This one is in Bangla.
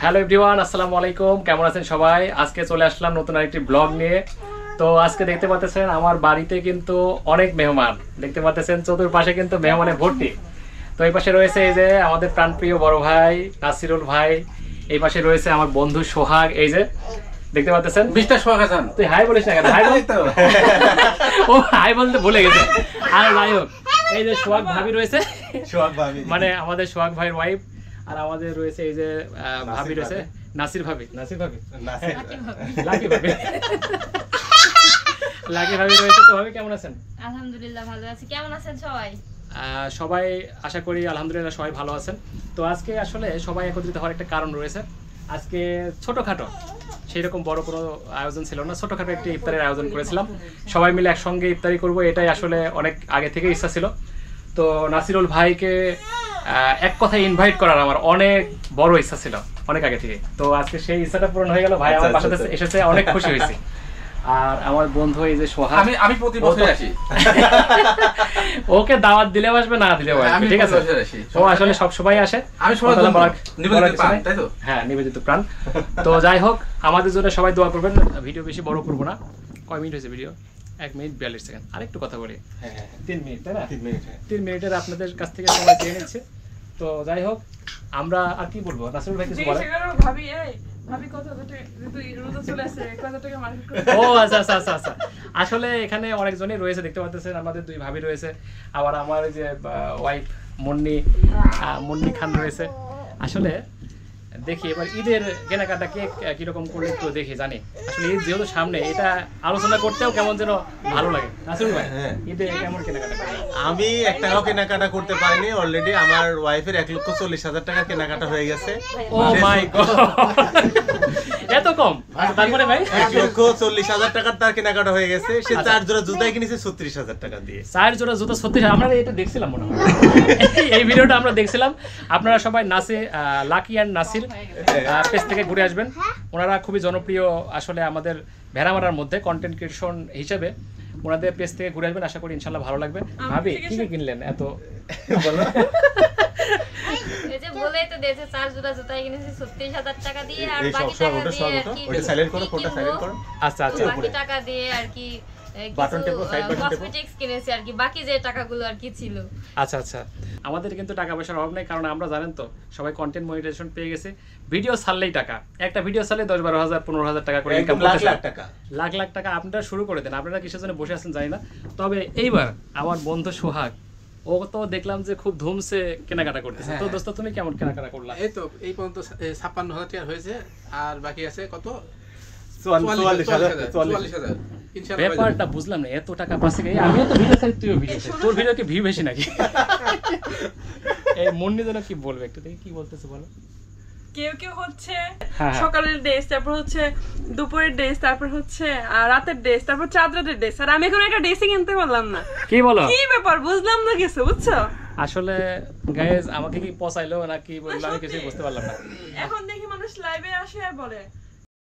হ্যালো এভরিওয়ান, আসসালামু আলাইকুম। কেমন আছেন সবাই? আজকে চলে আসলাম নতুন আরেকটি ব্লগ নিয়ে। তো আজকে দেখতে পাচ্ছেন আমার বাড়িতে কিন্তু অনেক মেহমান দেখতে পাচ্ছেন, চতুর্পাশে কিন্তু মেহমানে ভর্তি। তো এই পাশে রয়েছে এই যে আমাদের প্রাণপ্রিয় বড় ভাই নাসিরুল ভাই, এই পাশে রয়েছে আমার বন্ধু সোহাগ, এই যে দেখতে পাচ্ছেন মিস্টার সোহাগ হাসান। তুই হাই বলিস না কেন? হাই বল তো। ও হাই বলতে ভুলে গেছে। আর যাই হোক, এই যে সোহাগ ভাবি রয়েছে, সোহাগ ভাবি মানে আমাদের সোহাগ ভাইয়ের ওয়াইফ। আর আমাদের রয়েছে এই যে ভাবি রয়েছে নাসির ভাবি, লাকি ভাবি, লাকি ভাবি রয়েছে। তো ভাবি কেমন আছেন? আলহামদুলিল্লাহ ভালো আছি। কেমন আছেন সবাই? সবাই আশা করি আলহামদুলিল্লাহ সবাই ভালো আছেন। তো আজকে আসলে সবাই একত্রিত হওয়ার একটা কারণ রয়েছে। আজকে ছোটখাটো, সেই রকম বড় কোনো আয়োজন ছিল না, ছোটখাটো একটি ইফতারের আয়োজন করেছিলাম। সবাই মিলে একসঙ্গে ইফতারি করব, এটাই আসলে অনেক আগে থেকে ইচ্ছা ছিল। তো নাসিরুল ভাইকে এক কথায় ইনভাইট করার আমার অনেক বড় ইচ্ছা ছিল, অনেক আগে থেকে। তো আজকে সেই ইচ্ছাটা পূরণ হয়ে গেল। ভাই আমার বাসাতে এসেছে, অনেক খুশি হয়েছি। আর আমার বন্ধু এই যে সোহাগ, আমি প্রতি বছর আসি। ওকে দাওয়াত দিলেও আসবে, না দিলেও আসবে, ঠিক আছে? ও আসলে সব সময় আসে। আমি সবাই নিবেদিত প্রাণ, তাই তো? হ্যাঁ, নিবেদিত প্রাণ। তো যাই হোক, আমাদের জন্য সবাই দোয়া করবেন। ভিডিও বেশি বড় করবো না। কয় মিনিট হয়েছে ভিডিও? 1 minute 42 second. আরেকটু কথা বলি। 3 মিনিট, তাই না? 3 মিনিটের আপনাদের কাছ থেকে সময় চেয়ে নিচ্ছে। তো যাই হোক, আমরা আর কি বলবো? নাসিরুল ভাই কিছু বলেন। ও আচ্ছা আচ্ছা আচ্ছা আচ্ছা, আসলে এখানে অনেকজনই রয়েছে দেখতে পাচ্ছেন। আমাদের 2 ভাবি রয়েছে, আবার আমার যে ওয়াইফ মুন্নি খান রয়েছে। আসলে দেখি এবার ঈদের কেনাকাটা কে কিরকম করলে একটু দেখি, জানি আসলে ঈদ যেহেতু সামনে, এটা আলোচনা করতেও কেমন যেন ভালো লাগে। নাসিরুল ভাই, ঈদে কেমন কেনাকাটা করলেন? আমি 1 টাকাও কেনাকাটা করতে পারিনি। অলরেডি আমার ওয়াইফের 1,40,000 টাকা কেনাকাটা হয়ে গেছে। ও মাই গড, এত কম! তারপরে ভাই 1,40,000 টাকার তার কেনাকাটা হয়ে গেছে। সে 4 জোড়া জুতাই কিনেছে 36,000 টাকা দিয়ে। 4 জোড়া জুতা 36,000। আমরা এটা দেখছিলাম মনে হয়, এই ভিডিওটা আমরা দেখছিলাম। আপনারা সবাই লাকি অ্যান্ড নাসির পেজ থেকে ঘুরে আসবেন। ওনারা খুবই জনপ্রিয় আসলে আমাদের ভেড়ামারার মধ্যে কন্টেন্ট ক্রিয়েশন হিসেবে। ওনাদের পেজ থেকে ঘুরে আসবেন, আশা করি ইনশাল্লাহ ভালো লাগবে। ভাবি কি কি কিনলেন এত? বলো। এই যে বলেই তো দিয়েছে 4 জোড়া জুতা কিনেছি 36,000 টাকা দিয়ে, আর বাকি টাকা দিয়ে আর কি ওটা সাইলেন্ট করো, ফোনটা সাইলেন্ট করো। আচ্ছা আচ্ছা, বাকি টাকা দিয়ে আর কি বাটন টেপো, সাইড বাটন টেপো। কসমেটিক্স কিনেছি আর কি, বাকি যে টাকাগুলো আর কি ছিল। আচ্ছা আচ্ছা, আমাদের কিন্তু টাকা পয়সার অভাব নেই, কারণ আমরা জানেন তো সবাই কন্টেন্ট মনিটাইজেশন পেয়ে গেছে। ভিডিও ছাড়লেই টাকা, একটা ভিডিও ছাড়লে 10-12,000 15,000 টাকা করে ইনকাম করতে, লাখ লাখ টাকা আপনারা শুরু করে দেন। আপনারা কিসের জন্য বসে আছেন জানি না। তবে এইবার আমার বন্ধু সোহাগ, ও তো দেখলাম যে খুব ধুমসে কেনাকাটা করতেছে। তো দোস্ত, তুমি কেমন কেনাকাটা করলা? এই তো এই পর্যন্ত 56,000 টাকা হয়েছে, আর বাকি আছে কত? 44,000। ব্যাপারটা বুঝলাম না, এত টাকা পাচ্ছে। আমিও তো ভিডিও চাই, তুইও ভিডিও চাই। তোর ভিডিও কি ভিউ বেশি নাকি? এই মুন্নি যেন কি বলবে, একটু দেখি কি বলতেছে বলো। কেউ কেউ হচ্ছে সকালের ড্রেস, তারপর হচ্ছে দুপুরের ড্রেস, তারপর হচ্ছে রাতের ড্রেস, তারপর চাঁদ রাতের ড্রেস। আর আমি এখন একটা ড্রেসই কিনতে পারলাম না। কি বলো? কি ব্যাপার বুঝলাম না কিছু, বুঝছো? আসলে গাইস, আমাকে কি পচাইলো নাকি বললো আমি কিছুই বুঝতে পারলাম না। এখন দেখি মানুষ লাইভে আসে আর বলে